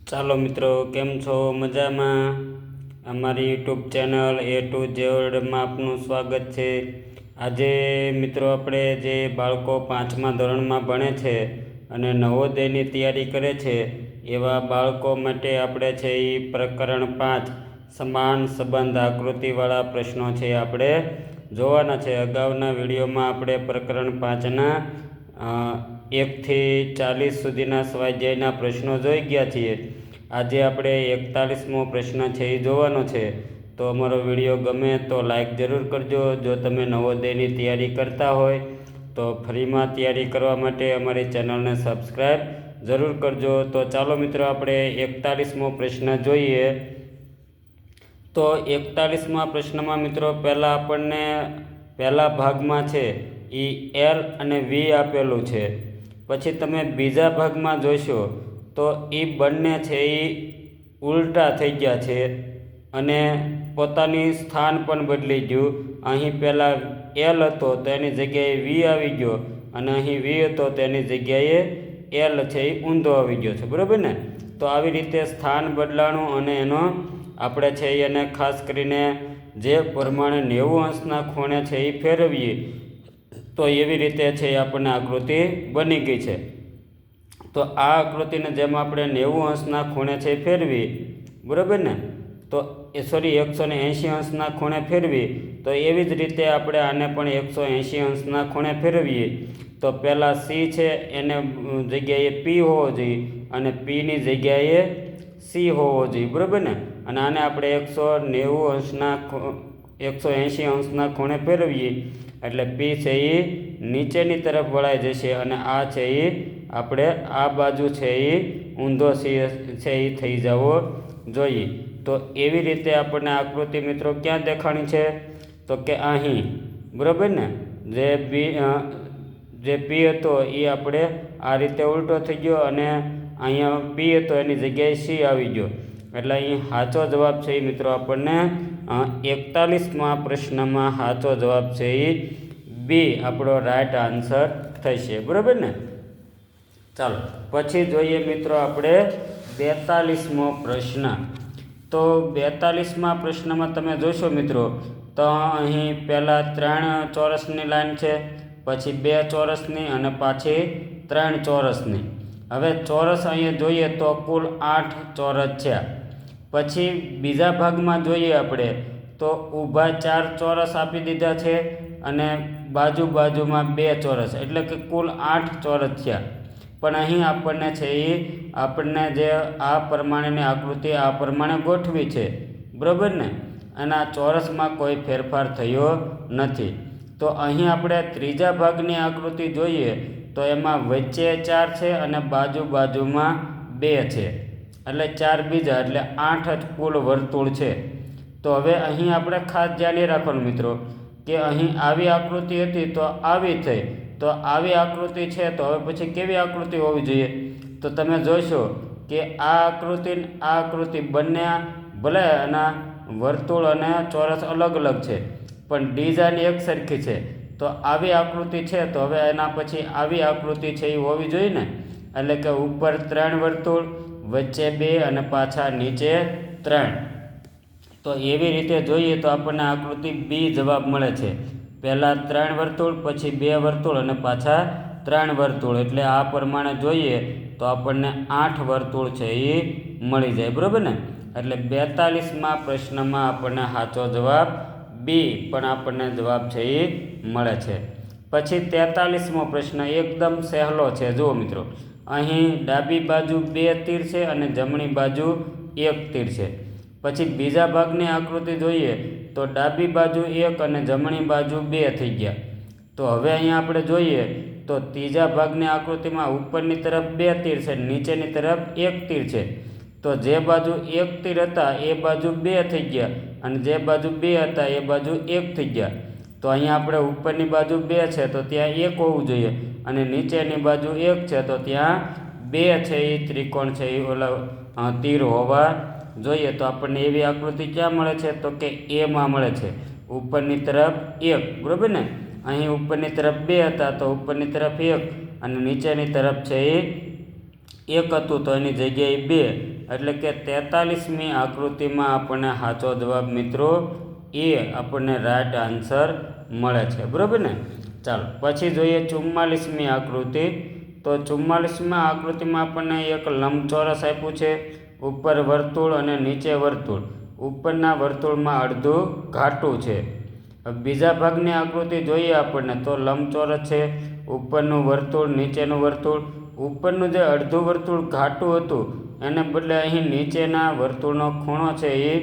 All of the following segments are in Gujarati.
ચાલો મિત્રો, કેમ છો? મજામાં? અમારી YouTube channel A to Z માં આપનું સ્વાગત છે. આજે મિત્રો આપણે જે બાળકો 5મા ધોરણમાં ભણે છે અને નવોદયની તૈયારી કરે છે એવા બાળકો માટે આપણે છે એ પ્રકરણ 5 સમાન સંબંધ આકૃતિવાળા પ્રશ્નો છે આપણે જોવાના છે. અગાઉના વિડીયોમાં આપણે પ્રકરણ 5ના 1 થી 40 સુધીના સ્વાધ્યાયના પ્રશ્નો જોઈ ગયા છીએ. આજે આપણે 41મો પ્રશ્ન છે એ જોવાનો છે. તો અમારો વિડીયો ગમે તો લાઈક જરૂર કરજો. જો તમે નવોદયની તૈયારી કરતા હોય તો ફ્રીમાં તૈયારી કરવા માટે અમારી ચેનલને સબસ્ક્રાઈબ જરૂર કરજો. તો ચાલો મિત્રો, આપણે 41મો પ્રશ્ન જોઈએ. તો 41મા પ્રશ્નમાં મિત્રો પહેલાં આપણને પહેલા ભાગમાં છે એ એલ અને વી આપેલું છે. પછી તમે બીજા ભાગમાં જોશો તો એ બંને છે એ ઉલટા થઈ ગયા છે અને પોતાની સ્થાન પણ બદલી ગયું. અહીં પહેલાં એલ હતો તો એની જગ્યાએ વી આવી ગયો અને અહીં વી હતો તો એની જગ્યાએ એલ છે એ ઊંધો આવી ગયો છે. બરાબર ને? તો આવી રીતે સ્થાન બદલાણું અને એનો આપણે છે એને ખાસ કરીને જે પ્રમાણે 90 અંશના ખૂણે છે એ ફેરવીએ તો એવી રીતે છે આપણને આકૃતિ બની ગઈ છે. તો આ આકૃતિને જેમ આપણે 90 અંશના ખૂણે છે ફેરવી, બરાબર ને, તો 180 અંશના ખૂણે ફેરવી, તો એવી જ રીતે આપણે આને પણ 180 અંશના ખૂણે ફેરવીએ તો પહેલાં સી છે એને જગ્યાએ પી હોવો જોઈએ અને પીની જગ્યાએ સી હોવો જોઈએ. બરાબર ને? અને આને આપણે 180 અંશના ખૂણે ફેરવીએ એટલે પી છે એ નીચેની તરફ વળાઈ જશે અને આ છે એ આપણે આ બાજુ છે એ ઊંધો છે એ થઈ જવો જોઈએ. તો એવી રીતે આપણને આકૃતિ મિત્રો ક્યાં દેખાણી છે? તો કે અહીં. બરાબર ને? જે પી હતો એ આપણે આ રીતે ઉલટો થઈ ગયો અને અહીંયા પી હતો એની જગ્યાએ સી આવી ગયો. એટલે અહીં સાચો જવાબ છે એ મિત્રો આપણને 41મા પ્રશ્નમાં સાચો જવાબ છે એ બી આપણો રાઈટ આન્સર થશે. બરાબર ને? ચાલો પછી જોઈએ મિત્રો આપણે 42મો પ્રશ્ન. તો 42મા પ્રશ્નમાં તમે જોશો મિત્રો તો અહીં પહેલાં 3 ચોરસની લાઈન છે, પછી 2 ચોરસની અને પાછી 3 ચોરસની. હવે ચોરસ અહીંયા જોઈએ તો કુલ 8 ચોરસ છે. પછી બીજા ભાગમાં જોઈએ આપણે તો ઊભા 4 ચોરસ આપી દીધા છે અને બાજુમાં 2 ચોરસ, એટલે કે કુલ 8 ચોરસ થયા. પણ અહીં આપણને છે એ આપણને જે આ પ્રમાણેની આકૃતિ આ પ્રમાણે ગોઠવી છે. બરાબર ને? અને આ ચોરસમાં કોઈ ફેરફાર થયો નથી. તો અહીં આપણે ત્રીજા ભાગની આકૃતિ જોઈએ તો એમાં વચ્ચે 4 છે અને બાજુમાં 2 છે, એટલે 4 બીજા, એટલે 8 જ કુલ વર્તુળ છે. તો હવે અહીં આપણે ખાસ ધ્યાન રાખવાનું મિત્રો કે અહીં આવી આકૃતિ હતી તો આવી થઈ, તો આવી આકૃતિ છે તો હવે પછી કેવી આકૃતિ હોવી જોઈએ? તો તમે જોશો કે આ આકૃતિ બંને ભલે એના વર્તુળ અને ચોરસ અલગ અલગ છે પણ ડિઝાઇન એક સરખી છે. તો આવી આકૃતિ છે તો હવે એના પછી આવી આકૃતિ છે એ હોવી જોઈએ ને. એટલે કે ઉપર 3 વર્તુળ, વચ્ચે 2 અને પાછા નીચે 3. તો એવી રીતે જોઈએ તો આપણને આકૃતિ બી જવાબ મળે છે. પહેલાં 3 વર્તુળ, પછી 2 વર્તુળ અને પાછા 3 વર્તુળ, એટલે આ પ્રમાણે જોઈએ તો આપણને 8 વર્તુળ છે એ મળી જાય. બરાબર ને? એટલે 42મા પ્રશ્નમાં આપણને સાચો જવાબ બી પણ આપણને જવાબ છે એ મળે છે. પછી 43મો પ્રશ્ન એકદમ સહેલો છે. જુઓ મિત્રો, અહીં ડાબી બાજુ 2 તીર છે અને જમણી બાજુ 1 તીર છે. પછી બીજા ભાગની આકૃતિ જોઈએ તો ડાબી બાજુ 1 અને જમણી બાજુ 2 થઈ ગયા. તો હવે અહીંયા આપણે જોઈએ તો ત્રીજા ભાગની આકૃતિમાં ઉપરની તરફ 2 તીર છે, નીચેની તરફ 1 તીર છે. તો જે બાજુ 1 તીર હતા એ બાજુ 2 થઈ ગયા અને જે બાજુ 2 હતા એ બાજુ 1 થઈ ગયા. તો અહીંયા આપણે ઉપરની બાજુ 2 છે તો ત્યાં 1 હોવું જોઈએ અને નીચેની બાજુ 1 છે તો ત્યાં 2 છે એ ત્રિકોણ છે એ તીર હોવા જોઈએ. તો આપણને એવી આકૃતિ ક્યાં મળે છે? તો કે એમાં મળે છે. ઉપરની તરફ 1. બરાબર ને? અહીં ઉપરની તરફ 2 હતા તો ઉપરની તરફ 1 અને નીચેની તરફ છે એ 1 હતું તો એની જગ્યાએ 2, એટલે કે 43મી આકૃતિમાં આપણને સાચો જવાબ મિત્રો એ આપણને રાઈટ આન્સર મળે છે, બરાબર ને. ચાલો પછી જોઈએ 44મી આકૃતિ. તો 44માં આકૃતિમાં આપણને એક લંબચોરસ આપ્યું છે, ઉપર વર્તુળ અને નીચે વર્તુળ. ઉપરના વર્તુળમાં અડધું ઘાટું છે. બીજા ભાગની આકૃતિ જોઈએ આપણને તો લંબચોરસ છે, ઉપરનું વર્તુળ નીચેનું વર્તુળ. ઉપરનું જે અડધું વર્તુળ ઘાટું હતું એને બદલે અહીં નીચેના વર્તુળનો ખૂણો છે એ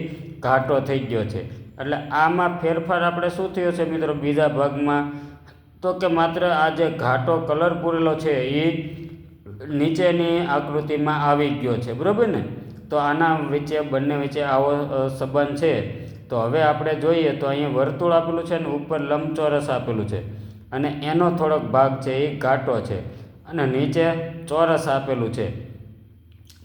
ઘાટો થઈ ગયો છે. એટલે આમાં ફેરફાર આપણે શું થયો છે મિત્રો બીજા ભાગમાં, તો કે માત્ર આ જે ઘાટો કલર પૂરેલો છે એ નીચેની આકૃતિમાં આવી ગયો છે, બરાબર ને. તો આના વચ્ચે બંને વચ્ચે આવો સંબંધ છે. તો હવે આપણે જોઈએ તો અહીંયા વર્તુળ આપેલું છે ને ઉપર લંબચોરસ આપેલું છે, અને એનો થોડોક ભાગ છે એ ઘાટો છે, અને નીચે ચોરસ આપેલું છે.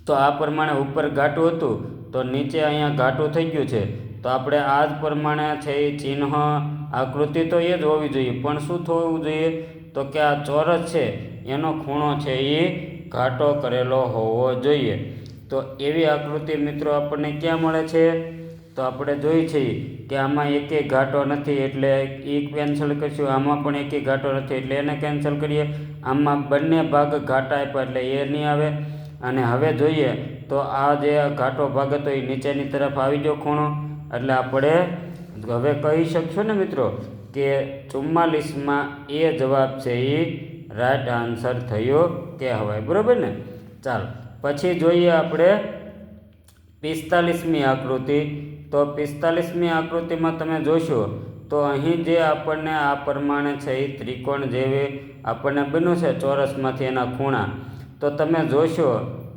તો આ પ્રમાણે ઉપર ઘાટું હતું તો નીચે અહીંયા ઘાટું થઈ ગયું છે. તો આપણે આ જ પ્રમાણે છે એ ચિહ્ન આકૃતિ તો એ જ હોવી જોઈએ, પણ શું થવું જોઈએ તો કે આ ચોરસ છે એનો ખૂણો છે એ ઘાટો કરેલો હોવો જોઈએ. તો એવી આકૃતિ મિત્રો આપણને ક્યાં મળે છે, તો આપણે જોઈએ છીએ કે આમાં એકેય ઘાટો નથી એટલે એ કેન્સલ કરીશું, આમાં પણ એકેય ઘાટો નથી એટલે એને કેન્સલ કરીએ. આમાં બંને ભાગ ઘાટા આપ્યા એટલે એ નહીં આવે. અને હવે જોઈએ તો આ જે ઘાટો ભાગ હતો એ નીચેની તરફ આવી ગયો ખૂણો, એટલે આપણે હવે કહી શકશું ને મિત્રો કે 44માં એ જવાબ છે એ રાઈટ આન્સર થયો કહેવાય, બરાબર ને. ચાલો પછી જોઈએ આપણે 45મી આકૃતિ. તો 45મી આકૃતિમાં તમે જોશો તો અહીં જે આપણને આ પ્રમાણે છે એ ત્રિકોણ જેવી આપણને બન્યું છે ચોરસમાંથી એના ખૂણા. તો તમે જોશો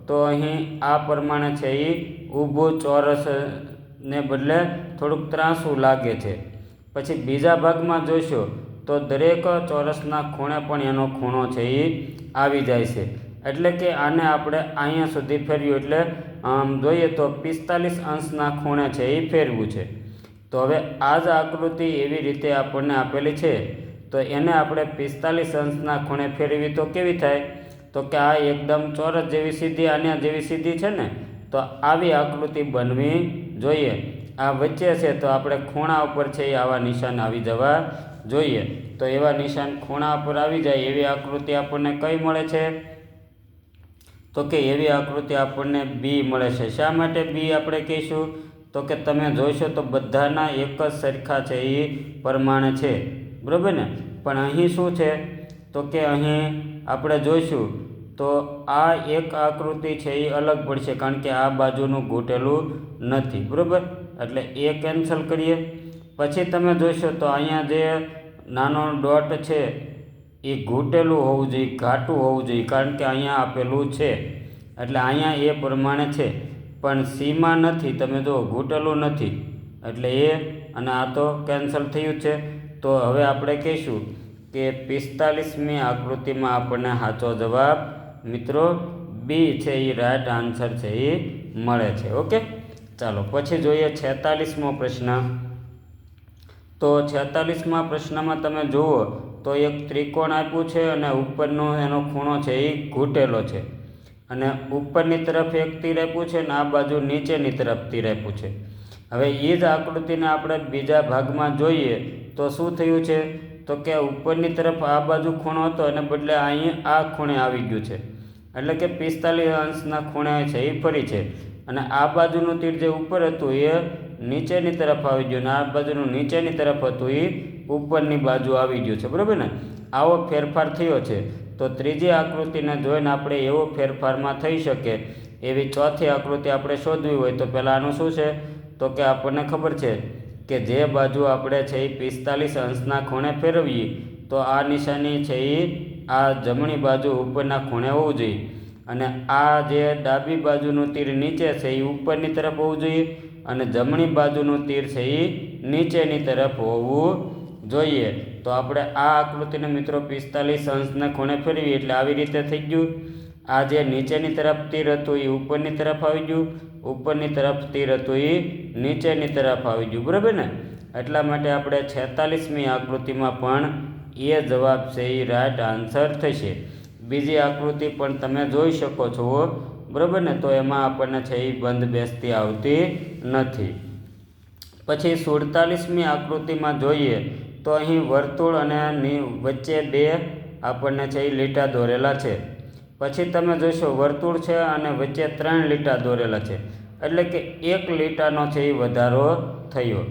તો અહીં આ પ્રમાણે છે એ ઊભું ચોરસને બદલે થોડુંક ત્રાંસું લાગે છે. પછી બીજા ભાગમાં જોશો તો દરેક ચોરસના ખૂણે પણ એનો ખૂણો છે એ આવી જાય છે. એટલે કે આને આપણે અહીંયા સુધી ફેરવ્યું એટલે જોઈએ તો 45 અંશના ખૂણે છે એ ફેરવું છે. તો હવે આ જ આકૃતિ એવી રીતે આપણને આપેલી છે, તો એને આપણે 45 અંશના ખૂણે ફેરવી તો કેવી થાય, તો કે આ એકદમ ચોરસ જેવી સીધી આના જેવી સીધી છે ને, તો આવી આકૃતિ બનવી જોઈએ. આ વચ્ચે છે તો આપણે ખૂણા ઉપર છે એ આવા નિશાન આવી જવા જોઈએ. તો એવા નિશાન ખૂણા ઉપર આવી જાય એવી આકૃતિ આપણને કઈ મળે છે, તો કે એવી આકૃતિ આપણને બી મળે છે. શા માટે બી આપણે કહીશું, તો કે તમે જોશો તો બધાના એક જ સરખા છે એ પ્રમાણે છે, બરાબર ને. પણ અહીં શું છે તો કે અહીં આપણે જોઈશું તો આ એક આકૃતિ છે એ અલગ પડશે, કારણ કે આ બાજુનું ઘૂંટેલું નથી, બરાબર. એટલે એ કેન્સલ કરીએ. પછી તમે જોશો તો અહીંયા જે નાનો ડોટ છે એ ઘૂંટેલું હોવું જોઈએ, ઘાટું હોવું જોઈએ, કારણ કે અહીંયા આપેલું છે એટલે અહીંયા એ પ્રમાણે છે. પણ સીમાં નથી, તમે જો ઘૂંટેલું નથી એટલે એ, અને આ તો કેન્સલ થયું છે. તો હવે આપણે કહીશું કે 45મી આકૃતિમાં આપણને સાચો જવાબ મિત્રો બી છે એ રાઈટ આન્સર છે એ મળે છે. ઓકે, ચાલો પછી જોઈએ 46મો પ્રશ્ન. તો 46મા પ્રશ્નમાં તમે જુઓ તો એક ત્રિકોણ આપ્યું છે અને ઉપરનો એનો ખૂણો છે એ ઘૂંટેલો છે, અને ઉપરની તરફ એક તીર આપ્યું છે અને આ બાજુ નીચેની તરફ તીર આપ્યું છે. હવે એ જ આકૃતિને આપણે બીજા ભાગમાં જોઈએ તો શું થયું છે, તો કે ઉપરની તરફ આ બાજુ ખૂણો હતો અને બદલે અહીં આ ખૂણે આવી ગયું છે, એટલે કે 45 અંશના ખૂણે છે એ ફરી છે. અને આ બાજુનું તીર જે ઉપર હતું એ નીચેની તરફ આવી ગયું, અને આ બાજુનું નીચેની તરફ હતું એ ઉપરની બાજુ આવી ગયું છે, બરાબર ને. આવો ફેરફાર થયો છે. તો ત્રીજી આકૃતિને જોઈને આપણે એવો ફેરફારમાં થઈ શકે એવી ચોથી આકૃતિ આપણે શોધવી હોય તો પહેલાં આનું શું છે, તો કે આપણને ખબર છે કે જે બાજુ આપણે છે એ 45 અંશના ખૂણે ફેરવીએ તો આ નિશાની છે એ આ જમણી બાજુ ઉપરના ખૂણે હોવું જોઈએ, અને આ જે ડાબી બાજુનું તીર નીચે છે એ ઉપરની તરફ હોવું જોઈએ, અને જમણી બાજુનું તીર છે એ નીચેની તરફ હોવું જોઈએ. તો આપણે આ આકૃતિને મિત્રો 45 અંશના ખૂણે ફેરવી એટલે આવી રીતે થઈ ગયું. આ જે નીચેની તરફ તીર હતું એ ઉપરની તરફ આવી ગયું, ઉપરની તરફ તીર હતું એ નીચેની તરફ આવી ગયું, બરાબર ને. એટલા માટે આપણે 46મી આકૃતિમાં પણ એ જવાબ છે એ રાઈટ આન્સર થશે. બીજી આકૃતિ પણ તમે જોઈ શકો છો બરાબર ને, તો એમાં આપણને છે એ બંધ બેસતી આવતી નથી. પછી 47મી આકૃતિમાં જોઈએ તો અહીં વર્તુળ અને વચ્ચે બે આપણને છે એ લીટા દોરેલા છે. પછી તમે જોશો વર્તુળ છે અને વચ્ચે 3 લીટા દોરેલા છે, એટલે કે એક લીટાનો છે એ વધારો થયો.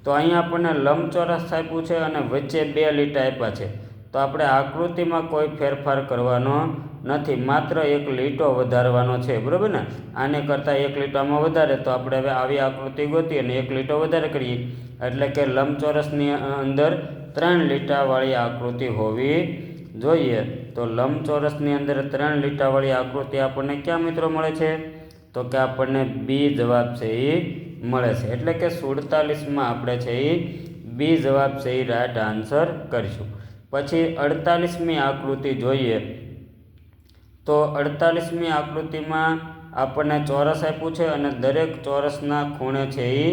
તો અહીં આપણને લંબચોરસ આપ્યું છે અને વચ્ચે 2 લીટા આપ્યા છે. તો આપણે આકૃતિમાં કોઈ ફેરફાર કરવાનો નથી, માત્ર એક લીટો વધારવાનો છે, બરાબર ને. આને કરતાં એક લીટામાં વધારે, તો આપણે હવે આવી આકૃતિ ગોતીએ અને એક લીટો વધારે કરીએ, એટલે કે લંબચોરસની અંદર 3 લીટાવાળી આકૃતિ હોવી જોઈએ. તો લંબચોરસની અંદર 3 લીટાવાળી આકૃતિ આપણને ક્યાં મિત્રો મળે છે? તો કે આપણને બી જવાબ છે એ મળે છે. એટલે કે 47માં આપણે છે એ બી જવાબ છે એ રાઈટ આન્સર કરીશું. પછી 48મી આકૃતિ જોઈએ તો 48મી આકૃતિમાં આપણને ચોરસ આપ્યું છે અને દરેક ચોરસના ખૂણે છે એ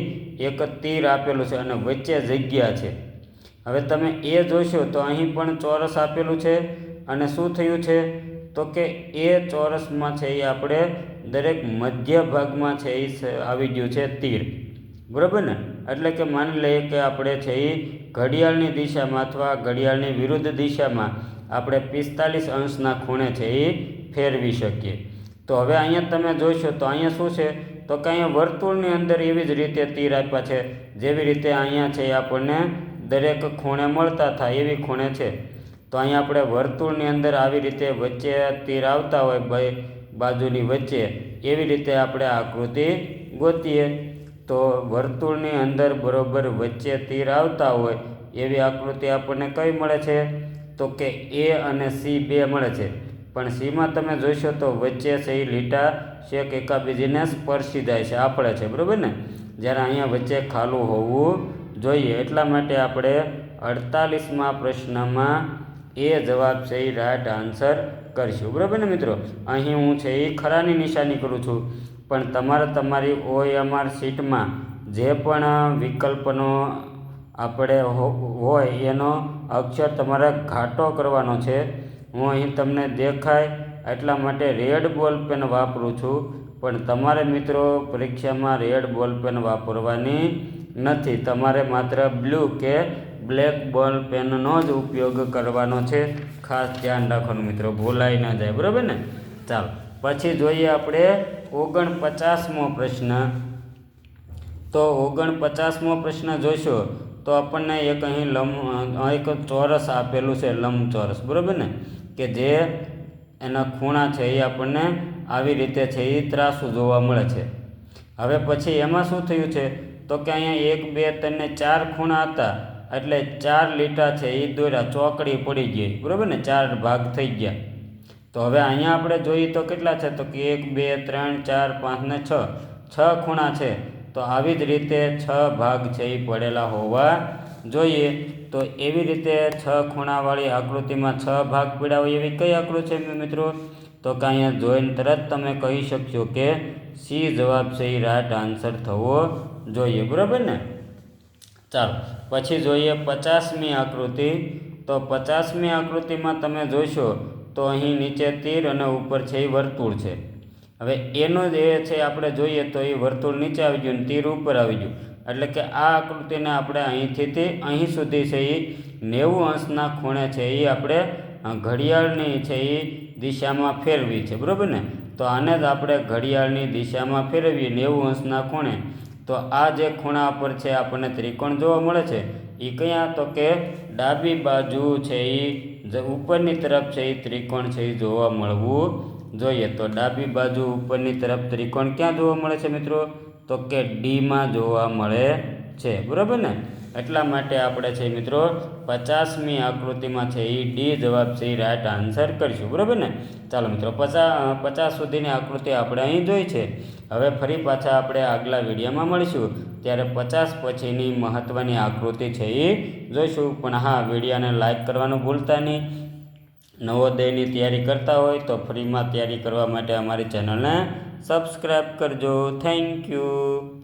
એક તીર આપેલું છે અને વચ્ચે જગ્યા છે. હવે તમે એ જોશો તો અહીં પણ ચોરસ આપેલું છે અને શું થયું છે તો કે એ ચોરસમાં છે એ આપણે દરેક મધ્ય ભાગમાં છે એ આવી ગયું છે તીર, બરાબર ને. એટલે કે માની લઈએ કે આપણે છે એ ઘડિયાળની દિશામાં અથવા ઘડિયાળની વિરુદ્ધ દિશામાં આપણે 45 અંશના ખૂણે છે એ ફેરવી શકીએ. તો હવે અહીંયા તમે જોશો તો અહીંયા શું છે તો કે અહીંયા વર્તુળની અંદર એવી જ રીતે તીર આપ્યા છે, જેવી રીતે અહીંયા છે આપણને દરેક ખૂણે મળતા થાય એવી ખૂણે છે. તો અહીંયા આપણે વર્તુળની અંદર આવી રીતે વચ્ચે તીર આવતા હોય બાજુની વચ્ચે, એવી રીતે આપણે આકૃતિ ગોતીએ. તો વર્તુળની અંદર બરોબર વચ્ચે તીર આવતા હોય એવી આકૃતિ આપણને કઈ મળે છે તો કે એ અને સી 2 મળે છે. પણ સીમાં તમે જોશો તો વચ્ચે છે એ લીટા શેક એકાબીજીને સ્પર્શી જાય છે, આપણે છે, બરાબર ને. જ્યારે અહીંયા વચ્ચે ખાલું હોવું જોઈએ. એટલા માટે આપણે 48મા પ્રશ્નમાં એ જવાબ છે એ રાઈટ આન્સર કરીશું, બરાબર ને મિત્રો. અહીં હું છે એ ખરાની નિશાની કરું છું, પણ તમારે તમારી OMR શીટમાં જે પણ વિકલ્પનો આપણે હોય એનો અક્ષર તમારે ઘાટો કરવાનો છે. હું અહીં તમને દેખાય એટલા માટે રેડ બોલ પેન વાપરું છું, પણ તમારે મિત્રો પરીક્ષામાં રેડ બોલ પેન વાપરવાની નથી. તમારે માત્ર બ્લુ કે બ્લેક બોલ પેનનો જ ઉપયોગ કરવાનો છે. ખાસ ધ્યાન રાખવાનું મિત્રો, ભૂલાઈ ના જાય, બરાબર ને. ચાલો પછી જોઈએ આપણે 49મો પ્રશ્ન. તો 49મો પ્રશ્ન જોશો તો આપણને એક અહીં એક ચોરસ આપેલું છે, લંબચોરસ, બરાબર ને, કે જે એના ખૂણા છે એ આપણને આવી રીતે છે એ ત્રાસું જોવા મળે છે. હવે પછી એમાં શું થયું છે તો કે અહીંયા 1 2 3 ને 4 ખૂણા હતા, એટલે 4 લીટા છે એ દોર્યા, ચોકડી પડી ગઈ, બરાબર ને, 4 ભાગ થઈ ગયા. તો હવે અહીંયા આપણે જોઈએ તો કેટલા છે તો કે 1 2 3 4 5 ને 6 ખૂણા છે. તો આવી જ રીતે 6 ભાગ છે એ પડેલા હોવા જોઈએ. તો એવી રીતે 6 ખૂણાવાળી આકૃતિમાં 6 ભાગ પડ્યા હોય એવી કઈ આકૃતિ છે મિત્રો? તો કે અહીંયા જોઈને તરત તમે કહી શકશો કે સી જવાબ છે એ રાઈટ આન્સર થવો જોઈએ, બરાબર ને. ચાલો પછી જોઈએ 50મી આકૃતિ. તો 50મી આકૃતિમાં તમે જોશો તો અહીં નીચે તીર અને ઉપર છે એ વર્તુળ છે. હવે એનો જે છે આપણે જોઈએ તો એ વર્તુળ નીચે આવી ગયું અને તીર ઉપર આવી ગયું, એટલે કે આ આકૃતિને આપણે અહીંથી અહીં સુધી છે એ 90 અંશના ખૂણે છે એ આપણે ઘડિયાળની છે એ દિશામાં ફેરવી છે, બરાબર ને. તો આને જ આપણે ઘડિયાળની દિશામાં ફેરવીએ 90 અંશના ખૂણે. તો આ જે ખૂણા પર છે આપણને ત્રિકોણ જોવા મળે છે, એ કયા તો કે ડાબી બાજુ છે એ ઉપરની તરફ છે એ ત્રિકોણ છે એ જોવા મળવું જોઈએ. તો ડાબી બાજુ ઉપરની તરફ ત્રિકોણ ક્યાં જોવા મળે છે મિત્રો? તો કે ડીમાં જોવા મળે છે, બરાબર ને. એટલા માટે આપણે છે મિત્રો 50મી આકૃતિમાં છે એ ડી જવાબ છે એ રાઈટ આન્સર કરીશું, બરાબર ને. ચાલો મિત્રો 50 સુધીની આકૃતિ આપણે અહીં જોઈ છે. હવે ફરી પાછા આપણે આગલા વિડીયોમાં મળીશું, ત્યારે 50 પછીની મહત્ત્વની આકૃતિ છે એ જોઈશું. પણ હા, વિડીયોને લાઈક કરવાનું ભૂલતા નહીં. નવોદયની તૈયારી કરતા હોય તો ફ્રીમાં તૈયારી કરવા માટે અમારી ચેનલને સબસ્ક્રાઈબ કરજો. Thank you.